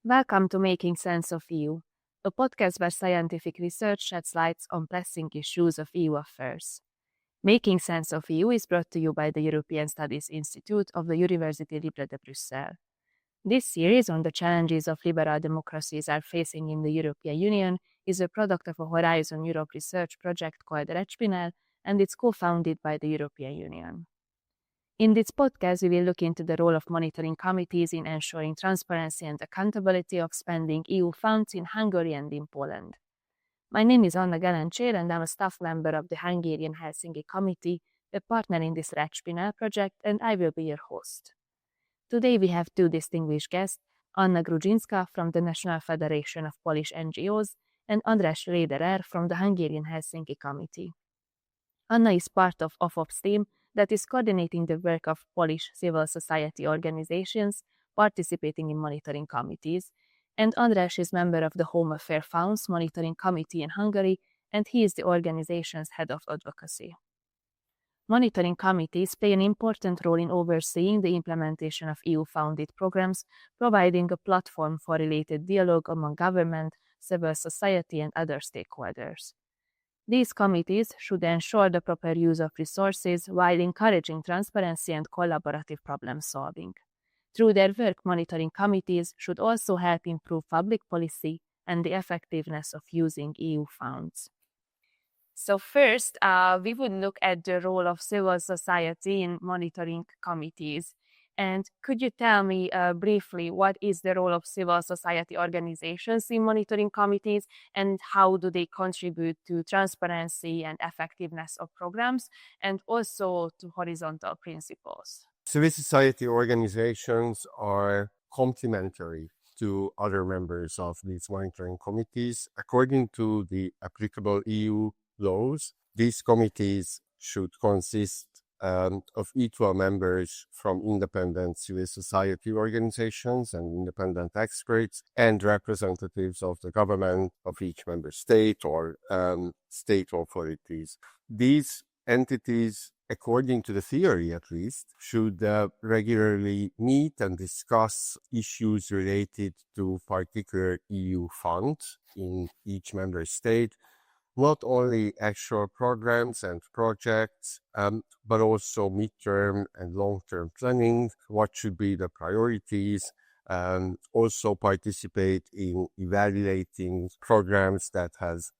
Welcome to Making Sense of EU, a podcast where scientific research sheds light on pressing issues of EU affairs. Making Sense of EU is brought to you by the European Studies Institute of the Université Libre de Bruxelles. This series on the challenges of liberal democracies are facing in the European Union is a product of a Horizon Europe research project called REGPINEL, and it's co-founded by the European Union. In this podcast, we will look into the role of monitoring committees in ensuring transparency and accountability of spending EU funds in Hungary and in Poland. My name is Anna Gelencsér, and I'm a staff member of the Hungarian Helsinki Committee, a partner in this REGPINEL project, and I will be your host. Today we have two distinguished guests, Anna Grudzinska from the National Federation of Polish NGOs and András Lederer from the Hungarian Helsinki Committee. Anna is part of OFOP's team that is coordinating the work of Polish civil society organizations participating in monitoring committees, and András is member of the Home Affairs Funds Monitoring Committee in Hungary, and he is the organization's head of advocacy. Monitoring committees play an important role in overseeing the implementation of EU-funded programs, providing a platform for related dialogue among government, civil society, and other stakeholders. These committees should ensure the proper use of resources while encouraging transparency and collaborative problem solving. Through their work, monitoring committees should also help improve public policy and the effectiveness of using EU funds. So first, we would look at the role of civil society in monitoring committees. And could you tell me briefly what is the role of civil society organizations in monitoring committees and how do they contribute to transparency and effectiveness of programs and also to horizontal principles? Civil society organizations are complementary to other members of these monitoring committees. According to the applicable EU laws, these committees should consist of equal members from independent civil society organizations and independent experts and representatives of the government of each member state or state authorities. These entities, according to the theory at least, should regularly meet and discuss issues related to particular EU funds in each member state, not only actual programs and projects, but also midterm and long-term planning, what should be the priorities, also participate in evaluating programs that has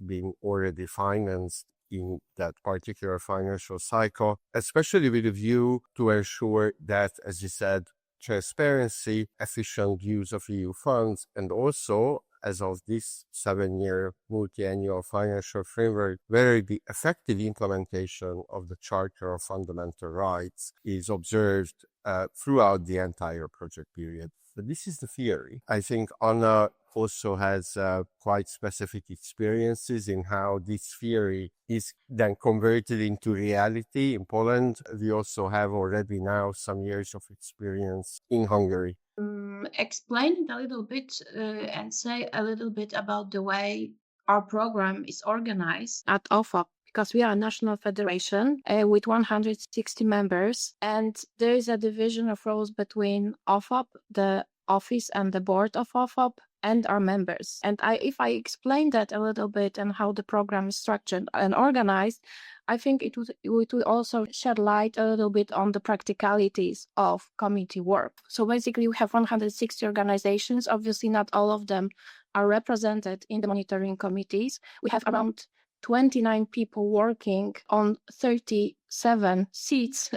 been already financed in that particular financial cycle, especially with a view to ensure that, as you said, transparency, efficient use of EU funds, and also as of this 7-year multi-annual financial framework, where the effective implementation of the Charter of Fundamental Rights is observed throughout the entire project period. But this is the theory. I think Anna also has quite specific experiences in how this theory is then converted into reality in Poland. We also have already now some years of experience in Hungary. Explain it a little bit and say a little bit about the way our program is organized at OFOP, because we are a national federation with 160 members, and there is a division of roles between OFOP, the office and the board of OFOP, and our members. And if I explain that a little bit and how the program is structured and organized, I think it would also shed light a little bit on the practicalities of committee work. So basically we have 160 organizations. Obviously not all of them are represented in the monitoring committees. We have around 29 people working on 37 seats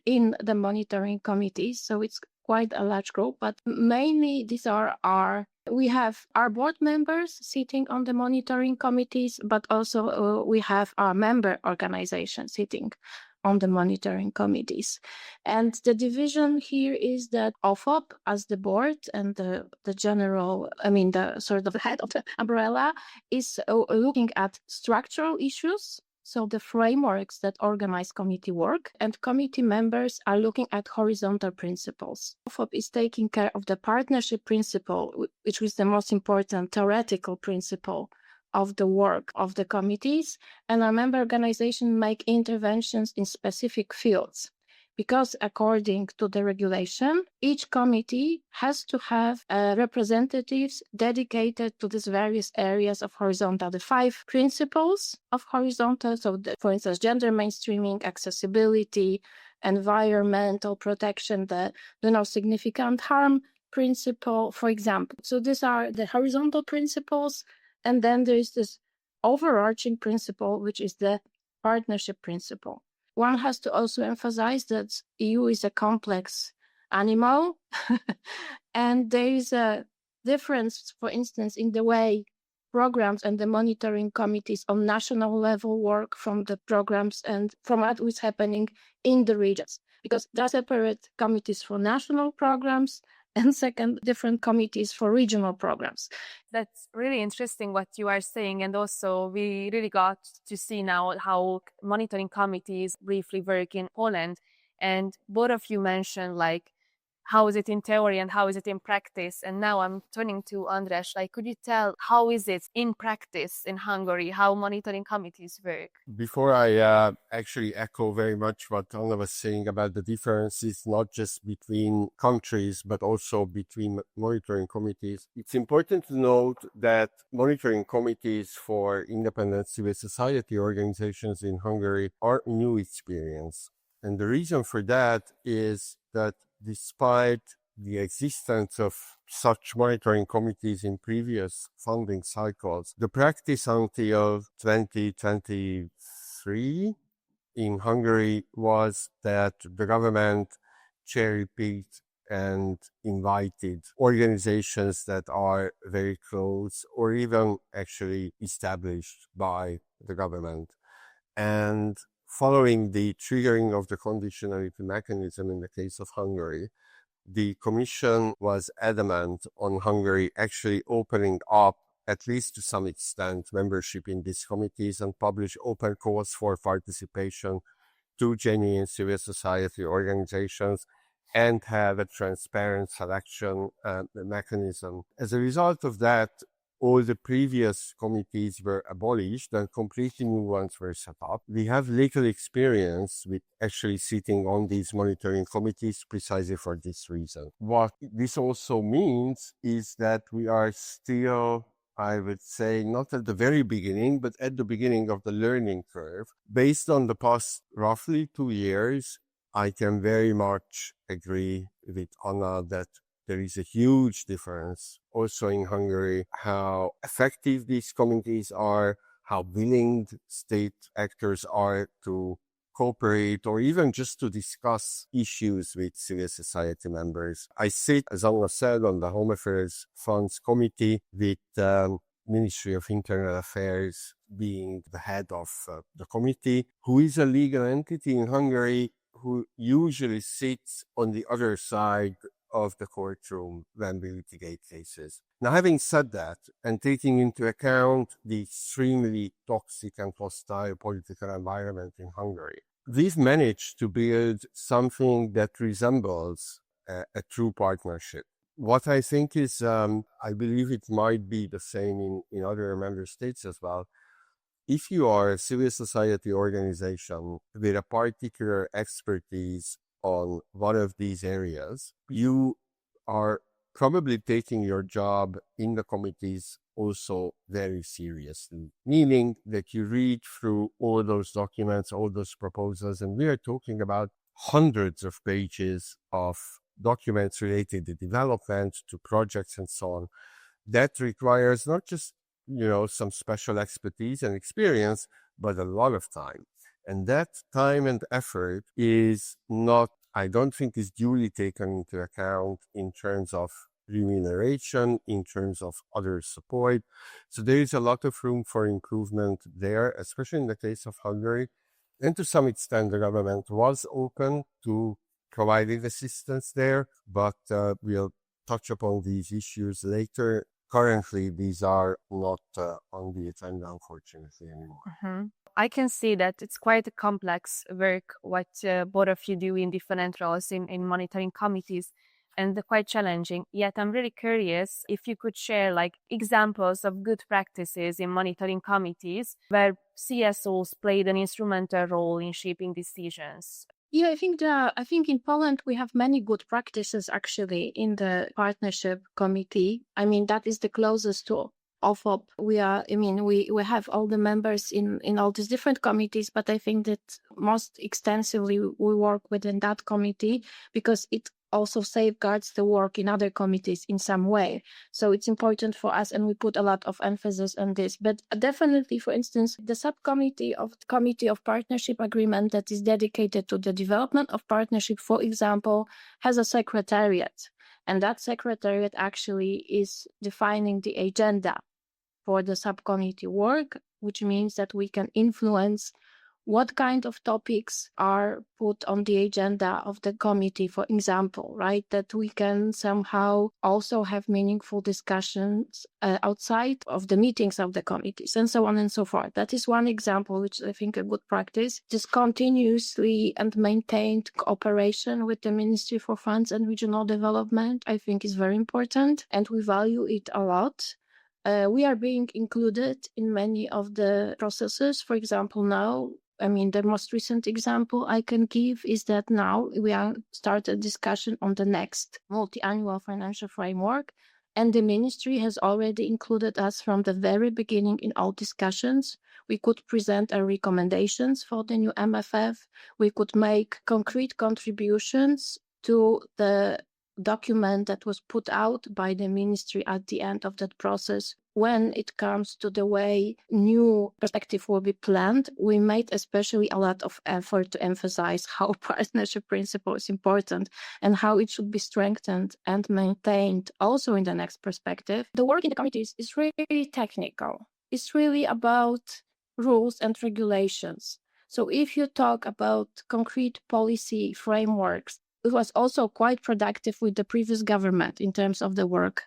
in the monitoring committees. So it's quite a large group, but mainly we have our board members sitting on the monitoring committees, but also we have our member organizations sitting on the monitoring committees. And the division here is that OFOP as the board and the sort of the head of the umbrella is looking at structural issues, so the frameworks that organize committee work, and committee members are looking at horizontal principles. OFOP is taking care of the partnership principle, which is the most important theoretical principle of the work of the committees, and our member organizations make interventions in specific fields. because according to the regulation, each committee has to have representatives dedicated to these various areas of horizontal, the 5 principles of horizontal. So, for instance, gender mainstreaming, accessibility, environmental protection, the no significant harm principle, for example. So these are the horizontal principles. And then there is this overarching principle, which is the partnership principle. One has to also emphasize that EU is a complex animal, and there is a difference, for instance, in the way programs and the monitoring committees on national level work from the programs and from what is happening in the regions, because there are separate committees for national programs and second, different committees for regional programs. That's really interesting what you are saying. And also we really got to see now how monitoring committees briefly work in Poland. And both of you mentioned like how is it in theory and how is it in practice? And now I'm turning to András. Like, could you tell how is it in practice in Hungary, how monitoring committees work? Before I actually echo very much what Anna was saying about the differences, not just between countries, but also between monitoring committees, it's important to note that monitoring committees for independent civil society organizations in Hungary are a new experience. And the reason for that is that despite the existence of such monitoring committees in previous funding cycles, the practice until 2023 in Hungary was that the government cherry-picked and invited organizations that are very close or even actually established by the government. And following the triggering of the conditionality mechanism in the case of Hungary, the Commission was adamant on Hungary actually opening up, at least to some extent, membership in these committees and publish open calls for participation to genuine civil society organizations and have a transparent selection mechanism. As a result of that, all the previous committees were abolished and completely new ones were set up. We have little experience with actually sitting on these monitoring committees precisely for this reason. What this also means is that we are still, I would say, not at the very beginning, but at the beginning of the learning curve. Based on the past roughly 2 years, I can very much agree with Anna that there is a huge difference also in Hungary, how effective these committees are, how willing state actors are to cooperate or even just to discuss issues with civil society members. I sit, as Anna said, on the Home Affairs Funds Committee with Ministry of Internal Affairs being the head of the committee, who is a legal entity in Hungary who usually sits on the other side of the courtroom when we litigate cases. Now, having said that, and taking into account the extremely toxic and hostile political environment in Hungary, we've managed to build something that resembles a true partnership. What I think is, I believe it might be the same in other member states as well. If you are a civil society organization with a particular expertise on one of these areas, you are probably taking your job in the committees also very seriously, meaning that you read through all those documents, all those proposals, and we are talking about hundreds of pages of documents related to development, to projects, and so on. That requires not just some special expertise and experience, but a lot of time. And that time and effort is not, I don't think, is duly taken into account in terms of remuneration, in terms of other support. So there is a lot of room for improvement there, especially in the case of Hungary. And to some extent, the government was open to providing assistance there, but we'll touch upon these issues later. Currently, these are not on the agenda, unfortunately, anymore. Mm-hmm. I can see that it's quite a complex work what both of you do in different roles in monitoring committees, and quite challenging. Yet I'm really curious if you could share like examples of good practices in monitoring committees where CSOs played an instrumental role in shaping decisions. Yeah, I think in Poland we have many good practices actually in the partnership committee. I mean, that is the closest to OFOP. We have all the members in all these different committees, but I think that most extensively we work within that committee because it also safeguards the work in other committees in some way. So it's important for us, and we put a lot of emphasis on this. But definitely, for instance, the subcommittee of the Committee of Partnership Agreement that is dedicated to the development of partnership, for example, has a secretariat. And that secretariat actually is defining the agenda for the subcommittee work, which means that we can influence what kind of topics are put on the agenda of the committee, for example, right? That we can somehow also have meaningful discussions outside of the meetings of the committees and so on and so forth. That is one example, which I think a good practice. Just continuously and maintained cooperation with the Ministry for Funds and Regional Development, I think is very important, and we value it a lot. We are being included in many of the processes. For example, now, the most recent example I can give is that now we are started discussion on the next multi-annual financial framework, and the ministry has already included us from the very beginning in all discussions. We could present our recommendations for the new MFF. We could make concrete contributions to the document that was put out by the ministry at the end of that process. When it comes to the way new perspective will be planned, we made especially a lot of effort to emphasize how partnership principle is important and how it should be strengthened and maintained also in the next perspective. The work in the committees is really technical. It's really about rules and regulations. So if you talk about concrete policy frameworks, it was also quite productive with the previous government in terms of the work.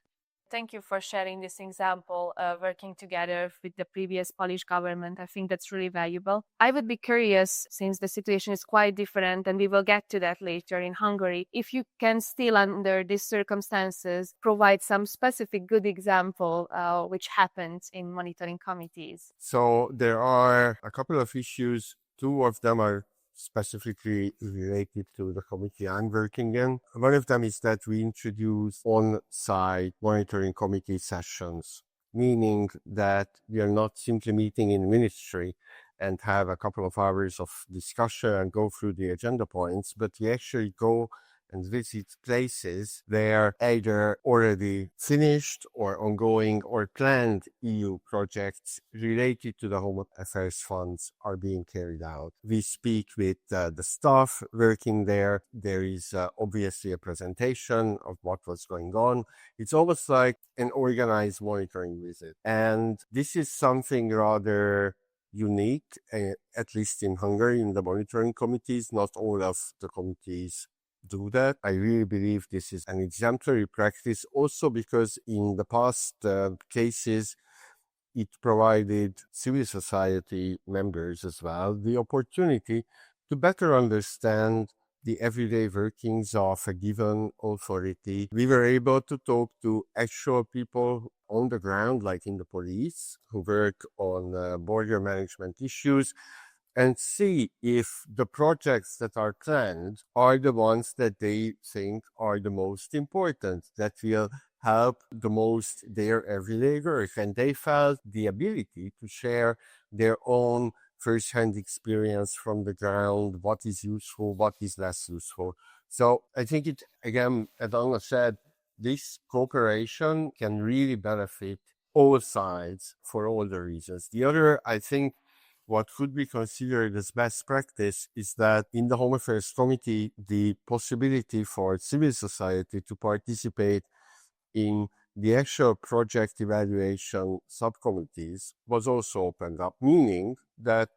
Thank you for sharing this example of working together with the previous Polish government. I think that's really valuable. I would be curious, since the situation is quite different, and we will get to that later in Hungary, if you can still, under these circumstances, provide some specific good example which happened in monitoring committees. So there are a couple of issues. Two of them are specifically related to the committee I'm working in. One of them is that we introduce on-site monitoring committee sessions, meaning that we are not simply meeting in ministry and have a couple of hours of discussion and go through the agenda points, but we actually go and visit places where either already finished or ongoing or planned EU projects related to the Home Affairs funds are being carried out. We speak with the staff working there. There is obviously a presentation of what was going on. It's almost like an organized monitoring visit. And this is something rather unique, at least in Hungary, in the monitoring committees. Not all of the committees do that. I really believe this is an exemplary practice, also because in the past cases, it provided civil society members as well the opportunity to better understand the everyday workings of a given authority. We were able to talk to actual people on the ground, like in the police, who work on border management issues, and see if the projects that are planned are the ones that they think are the most important, that will help the most their everyday work. And they felt the ability to share their own first-hand experience from the ground, what is useful, what is less useful. So I think it, again, as Anna said, this cooperation can really benefit all sides for all the reasons. The other, I think, what could be considered as best practice is that in the Home Affairs Committee, the possibility for civil society to participate in the actual project evaluation subcommittees was also opened up, meaning that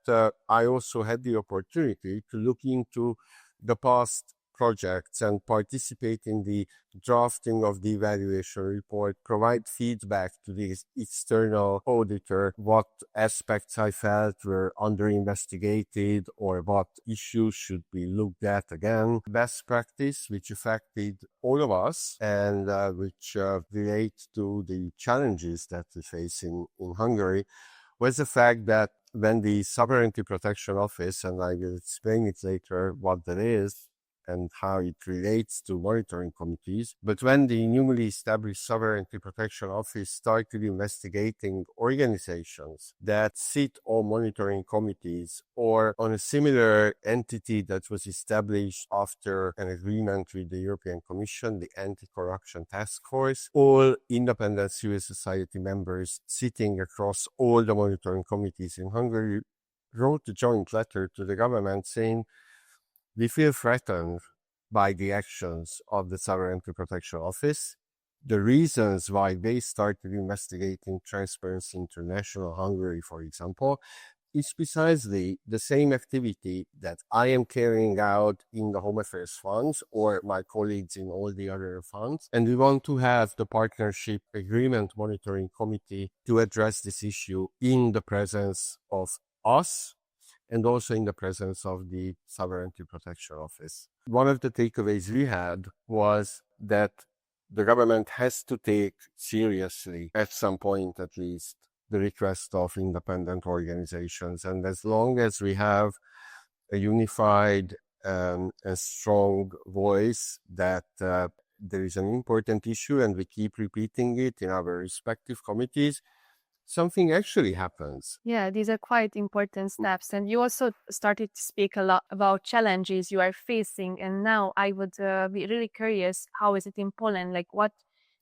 I also had the opportunity to look into the past projects and participate in the drafting of the evaluation report, provide feedback to the external auditor, what aspects I felt were under-investigated or what issues should be looked at again. Best practice, which affected all of us and which relate to the challenges that we face in Hungary, was the fact that when the Sovereignty Protection Office, and I will explain it later what that is and how it relates to monitoring committees, but when the newly established Sovereignty Protection Office started investigating organizations that sit on monitoring committees or on a similar entity that was established after an agreement with the European Commission, the Anti-Corruption Task Force, all independent civil society members sitting across all the monitoring committees in Hungary wrote a joint letter to the government saying, we feel threatened by the actions of the Sovereignty Protection Office. The reasons why they started investigating Transparency International Hungary, for example, is precisely the same activity that I am carrying out in the Home Affairs funds or my colleagues in all the other funds. And we want to have the Partnership Agreement Monitoring Committee to address this issue in the presence of us and also in the presence of the Sovereignty Protection Office. One of the takeaways we had was that the government has to take seriously, at some point at least, the request of independent organizations. And as long as we have a unified and strong voice that there is an important issue and we keep repeating it in our respective committees, something actually happens. Yeah, these are quite important steps. And you also started to speak a lot about challenges you are facing. And now I would be really curious, how is it in Poland? Like, what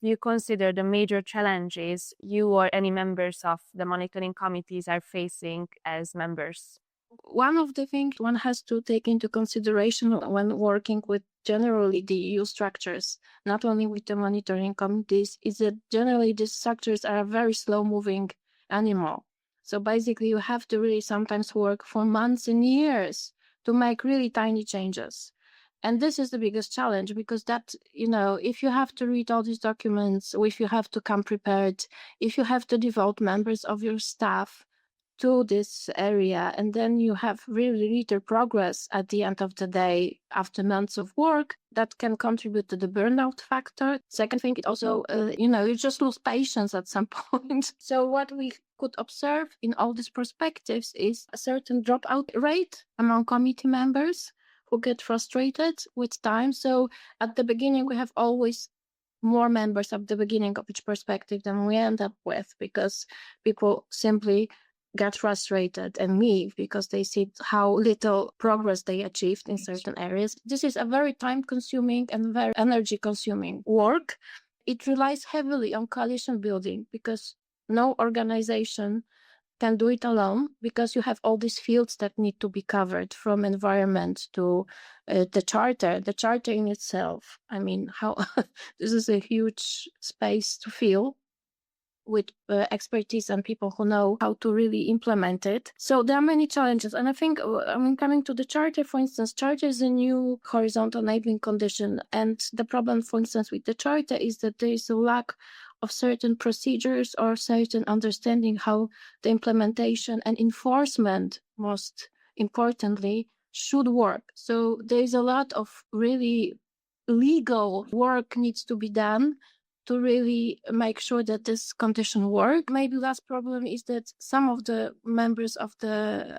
do you consider the major challenges you or any members of the monitoring committees are facing as members? One of the things one has to take into consideration when working with generally the EU structures, not only with the monitoring committees, is that generally these structures are a very slow-moving animal. So basically, you have to really sometimes work for months and years to make really tiny changes. And this is the biggest challenge, because that, if you have to read all these documents, if you have to come prepared, if you have to devote members of your staff to this area, and then you have really little progress at the end of the day after months of work, that can contribute to the burnout factor. Second thing, it also, you just lose patience at some point. So what we could observe in all these perspectives is a certain dropout rate among committee members who get frustrated with time. So at the beginning, we have always more members at the beginning of each perspective than we end up with, because people simply get frustrated and leave because they see how little progress they achieved in certain areas. This is a very time-consuming and very energy-consuming work. It relies heavily on coalition building, because no organization can do it alone, because you have all these fields that need to be covered, from environment to the charter in itself. I mean, how this is a huge space to fill with expertise and people who know how to really implement it. So there are many challenges. And I think, coming to the charter, for instance, charter is a new horizontal enabling condition. And the problem, for instance, with the charter is that there is a lack of certain procedures or certain understanding how the implementation and enforcement, most importantly, should work. So there is a lot of really legal work needs to be done to really make sure that this condition work. Maybe last problem is that some of the members of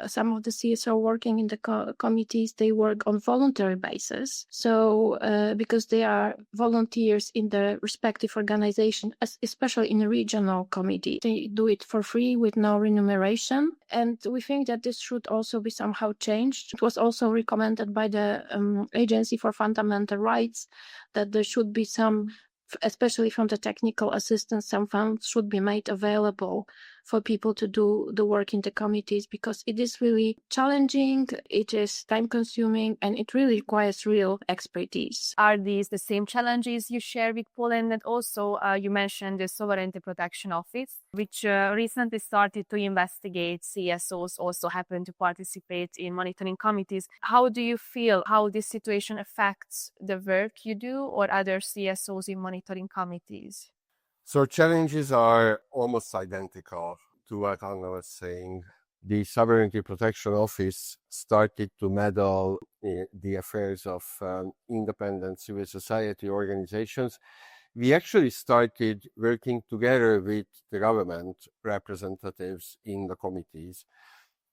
some of the CSO working in the committees, they work on voluntary basis. So because they are volunteers in the respective organization, especially in a regional committee, they do it for free with no remuneration. And we think that this should also be somehow changed. It was also recommended by the Agency for Fundamental Rights that there should be some, especially from the technical assistance, some funds should be made available for people to do the work in the committees, because it is really challenging, it is time consuming, and it really requires real expertise. Are these the same challenges you share with Poland? And also you mentioned the Sovereignty Protection Office, which recently started to investigate CSOs, also happen to participate in monitoring committees. How do you feel how this situation affects the work you do or other CSOs in monitoring committees? So challenges are almost identical to what Anna was saying. The Sovereignty Protection Office started to meddle in the affairs of independent civil society organizations. We actually started working together with the government representatives in the committees.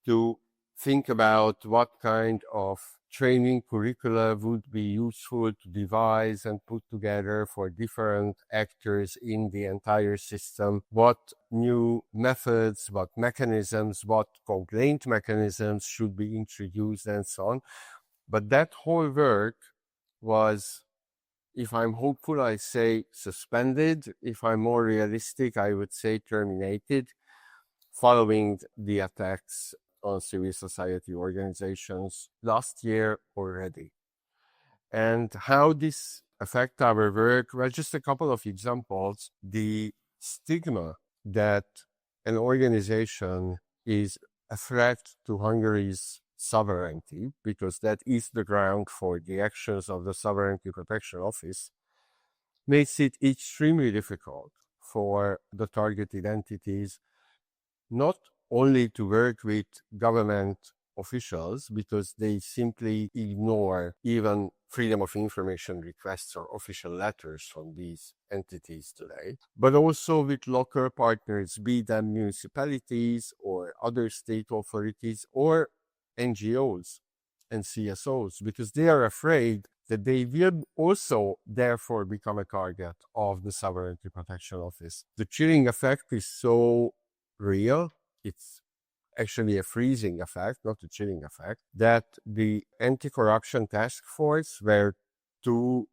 to think about what kind of training curricula would be useful to devise and put together for different actors in the entire system, what new methods, what mechanisms, what complaint mechanisms should be introduced, and so on. But that whole work was, if I'm hopeful, I say suspended. If I'm more realistic, I would say terminated, following the attacks on civil society organizations last year already. And how this affect our work? Well, just a couple of examples. The stigma that an organization is a threat to Hungary's sovereignty, because that is the ground for the actions of the Sovereignty Protection Office, makes it extremely difficult for the targeted entities not only to work with government officials, because they simply ignore even freedom of information requests or official letters from these entities today, but also with local partners, be them municipalities or other state authorities or NGOs and CSOs, because they are afraid that they will also therefore become a target of the Sovereignty Protection Office. The chilling effect is so real, it's actually a freezing effect, not a chilling effect, that the anti-corruption task force, where two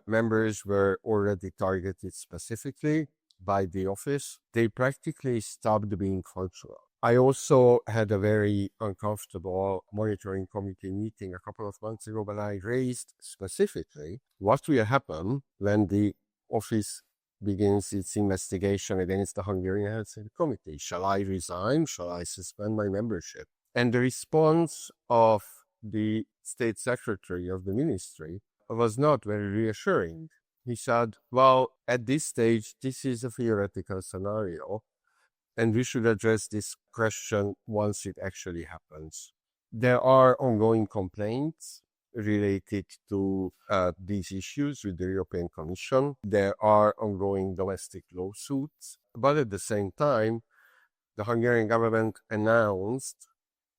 members were already targeted specifically by the office, they practically stopped being functional. I also had a very uncomfortable monitoring committee meeting a couple of months ago when I raised specifically what will happen when the office begins its investigation against the Hungarian Helsinki Committee. Shall I resign? Shall I suspend my membership? And the response of the state secretary of the ministry was not very reassuring. He said, well, at this stage, this is a theoretical scenario, and we should address this question once it actually happens. There are ongoing complaints related to these issues with the European Commission. There are ongoing domestic lawsuits, but at the same time, the Hungarian government announced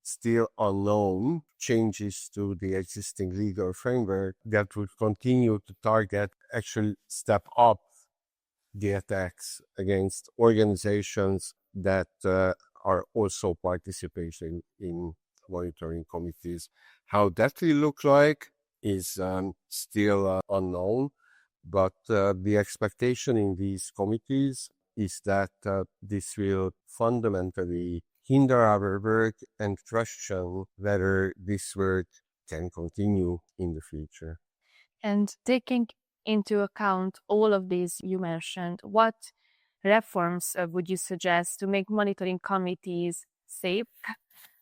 still unknown changes to the existing legal framework that would continue to target, actually step up the attacks against organizations that are also participating in monitoring committees. How that will look like is still unknown, but the expectation in these committees is that this will fundamentally hinder our work and question whether this work can continue in the future. And taking into account all of these you mentioned, what reforms would you suggest to make monitoring committees safe,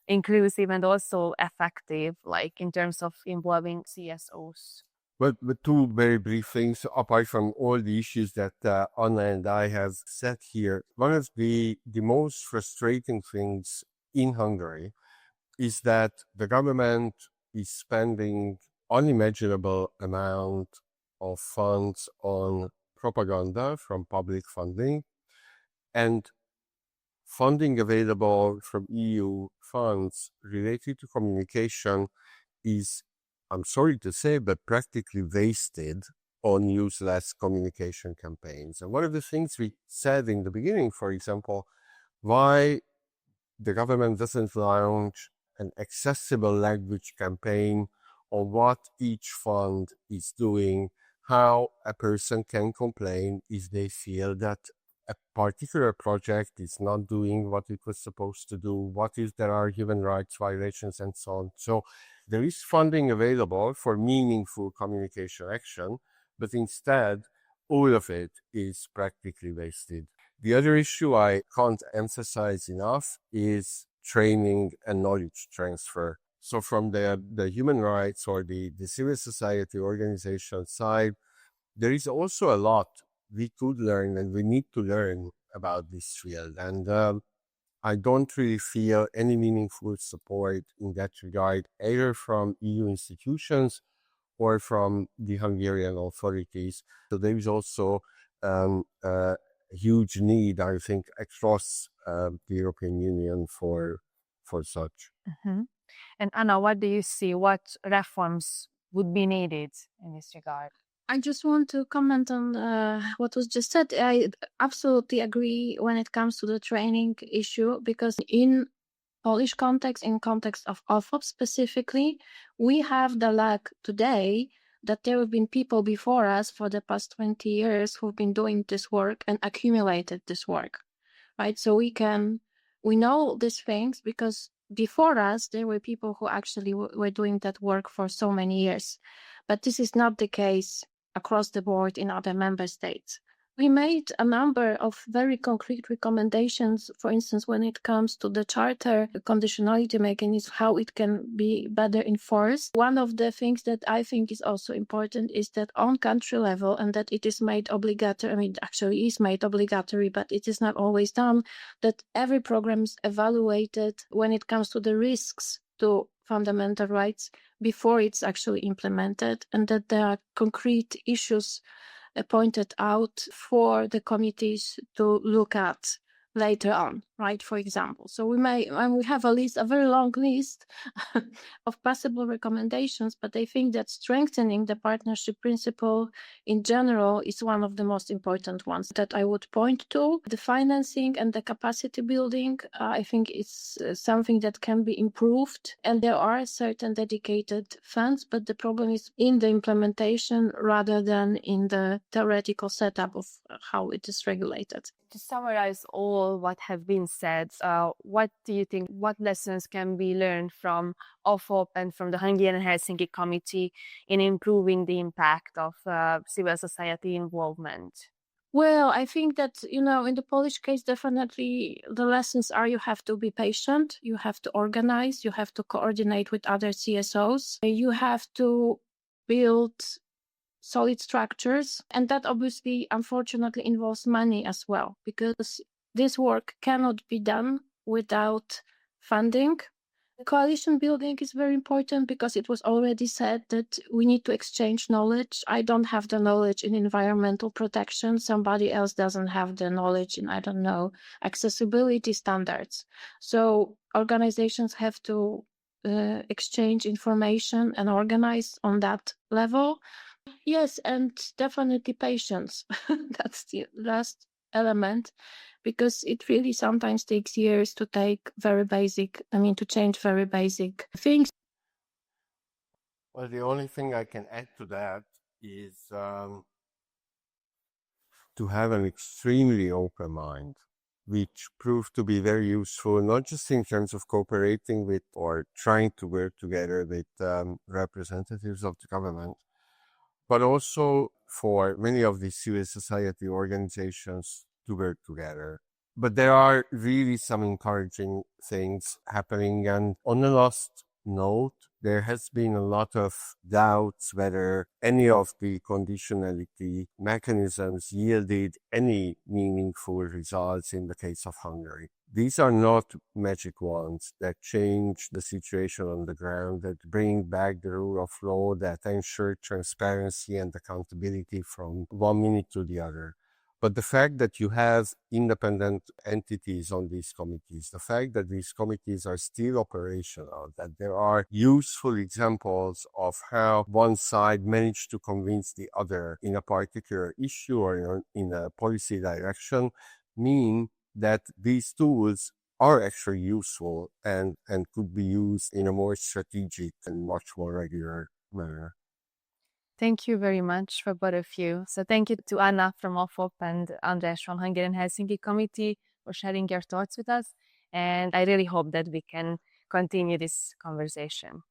inclusive, and also effective, like in terms of involving CSOs? But two very brief things, apart from all the issues that Anna and I have said here. One of the most frustrating things in Hungary is that the government is spending unimaginable amount of funds on propaganda from public funding, and funding available from EU funds related to communication is, I'm sorry to say, but practically wasted on useless communication campaigns. And one of the things we said in the beginning, for example, why the government doesn't launch an accessible language campaign on what each fund is doing, how a person can complain if they feel that a particular project is not doing what it was supposed to do, what if there are human rights violations, and so on. So there is funding available for meaningful communication action, but instead, all of it is practically wasted. The other issue I can't emphasize enough is training and knowledge transfer. So from the human rights or the civil society organization side, there is also a lot we could learn and we need to learn about this field. And I don't really feel any meaningful support in that regard, either from EU institutions or from the Hungarian authorities. So there is also a huge need, I think, across the European Union for such. Mhm. And Anna, what do you see? What reforms would be needed in this regard? I just want to comment on what was just said. I absolutely agree when it comes to the training issue, because in Polish context, in context of OFOP specifically, we have the luck today that there have been people before us for the past 20 years who've been doing this work and accumulated this work, right? So we know these things because before us, there were people who actually were doing that work for so many years. But this is not the case across the board in other member states. We made a number of very concrete recommendations, for instance, when it comes to the charter conditionality mechanism, how it can be better enforced. One of the things that I think is also important is that on country level, and that it is made obligatory, I mean, it actually is made obligatory, but it is not always done, that every program is evaluated when it comes to the risks to fundamental rights before it's actually implemented, and that there are concrete issues pointed out for the committees to look at later on, right? For example, so we have a very long list of possible recommendations, but I think that strengthening the partnership principle in general is one of the most important ones that I would point to. The financing and the capacity building, I think it's something that can be improved, and there are certain dedicated funds, but the problem is in the implementation rather than in the theoretical setup of how it is regulated. To summarize all what have been said, what do you think, what lessons can be learned from OFOP and from the Hungarian Helsinki Committee in improving the impact of civil society involvement? Well, I think that, in the Polish case, definitely the lessons are you have to be patient, you have to organize, you have to coordinate with other CSOs, you have to build solid structures. And that obviously, unfortunately, involves money as well, because this work cannot be done without funding. Coalition building is very important because it was already said that we need to exchange knowledge. I don't have the knowledge in environmental protection. Somebody else doesn't have the knowledge in, accessibility standards. So organizations have to exchange information and organize on that level. Yes, and definitely patience. That's the last element, because it really sometimes takes years to change very basic things. Well, the only thing I can add to that is to have an extremely open mind, which proved to be very useful, not just in terms of cooperating with or trying to work together with representatives of the government, but also for many of these civil society organizations to work together. But there are really some encouraging things happening. And on the last note, there has been a lot of doubts whether any of the conditionality mechanisms yielded any meaningful results in the case of Hungary. These are not magic wands that change the situation on the ground, that bring back the rule of law, that ensure transparency and accountability from one minute to the other. But the fact that you have independent entities on these committees, the fact that these committees are still operational, that there are useful examples of how one side managed to convince the other in a particular issue or in a policy direction, mean that these tools are actually useful and could be used in a more strategic and much more regular manner. Thank you very much for both of you. So thank you to Anna from OFOP and András from Hungarian Helsinki Committee for sharing your thoughts with us. And I really hope that we can continue this conversation.